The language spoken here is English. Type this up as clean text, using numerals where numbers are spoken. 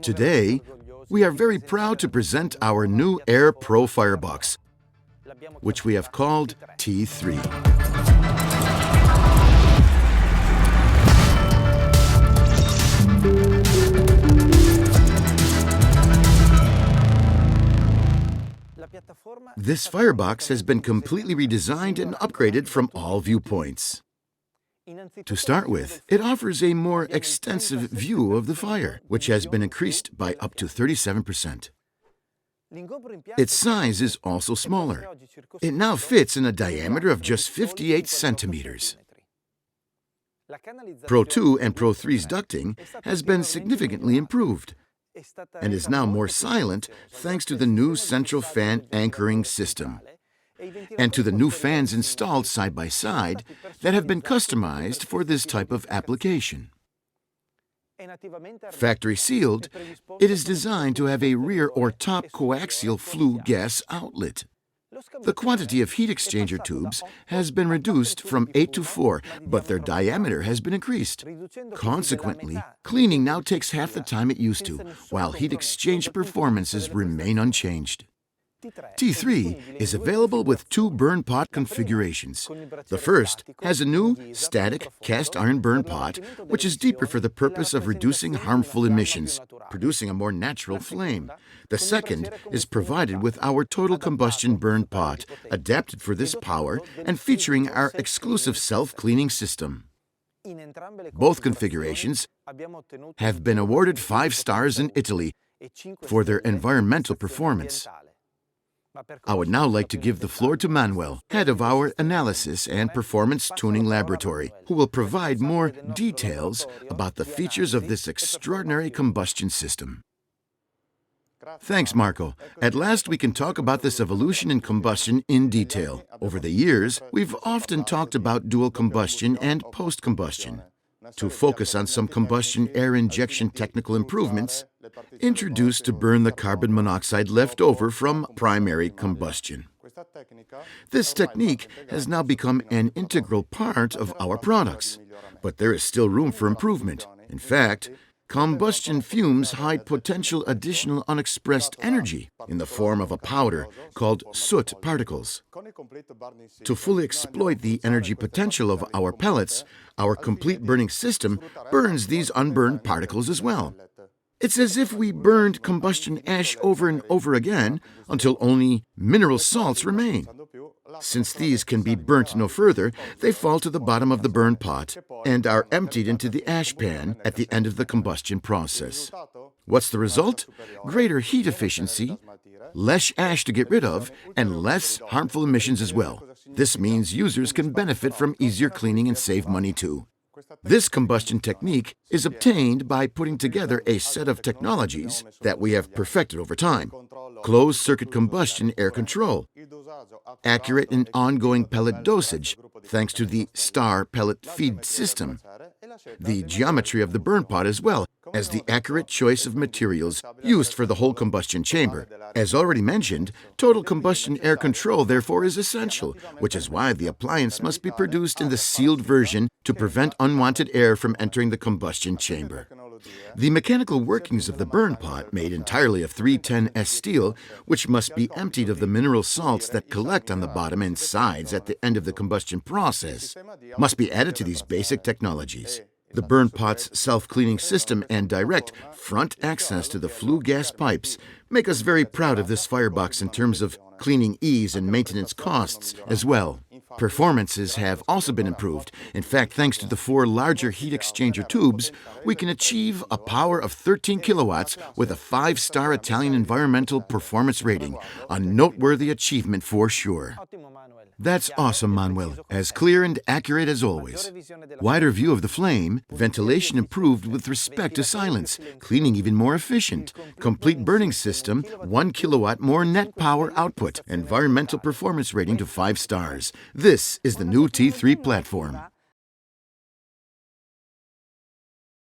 Today, we are very proud to present our new Air Pro Firebox, which we have called T3. This firebox has been completely redesigned and upgraded from all viewpoints. To start with, it offers a more extensive view of the fire, which has been increased by up to 37%. Its size is also smaller. It now fits in a diameter of just 58 centimeters. Pro 2 and Pro 3's ducting has been significantly improved and is now more silent thanks to the new central fan anchoring system and to the new fans installed side by side that have been customized for this type of application. Factory sealed, it is designed to have a rear or top coaxial flue gas outlet. The quantity of heat exchanger tubes has been reduced from 8 to 4, but their diameter has been increased. Consequently, cleaning now takes half the time it used to, while heat exchange performances remain unchanged. T3 is available with two burn pot configurations. The first has a new static cast iron burn pot, which is deeper for the purpose of reducing harmful emissions, producing a more natural flame. The second is provided with our total combustion burn pot, adapted for this power and featuring our exclusive self-cleaning system. Both configurations have been awarded 5 stars in Italy for their environmental performance. I would now like to give the floor to Manuel, head of our Analysis and Performance Tuning Laboratory, who will provide more details about the features of this extraordinary combustion system. Thanks, Marco. At last we can talk about this evolution in combustion in detail. Over the years, we've often talked about dual combustion and post-combustion. To focus on some combustion air injection technical improvements introduced to burn the carbon monoxide left over from primary combustion. This technique has now become an integral part of our products, but there is still room for improvement. In fact, combustion fumes hide potential additional unexpressed energy in the form of a powder called soot particles. To fully exploit the energy potential of our pellets, our complete burning system burns these unburned particles as well. It's as if we burned combustion ash over and over again until only mineral salts remain. Since these can be burnt no further, they fall to the bottom of the burn pot and are emptied into the ash pan at the end of the combustion process. What's the result? Greater heat efficiency, less ash to get rid of, and less harmful emissions as well. This means users can benefit from easier cleaning and save money too. This combustion technique is obtained by putting together a set of technologies that we have perfected over time. Closed-circuit combustion air control, accurate and ongoing pellet dosage, thanks to the STAR pellet feed system, the geometry of the burn pot as well as the accurate choice of materials used for the whole combustion chamber. As already mentioned, total combustion air control therefore is essential, which is why the appliance must be produced in the sealed version to prevent unwanted air from entering the combustion chamber. The mechanical workings of the burn pot, made entirely of 310S steel, which must be emptied of the mineral salts that collect on the bottom and sides at the end of the combustion process, must be added to these basic technologies. The burn pot's self-cleaning system and direct front access to the flue gas pipes make us very proud of this firebox in terms of cleaning ease and maintenance costs as well. Performances have also been improved. In fact, thanks to the 4 larger heat exchanger tubes, we can achieve a power of 13 kilowatts with a 5-star Italian environmental performance rating, a noteworthy achievement for sure. That's awesome, Manuel. As clear and accurate as always. Wider view of the flame, ventilation improved with respect to silence, cleaning even more efficient, complete burning system, 1 kilowatt more net power output, environmental performance rating to 5 stars. This is the new T3 platform.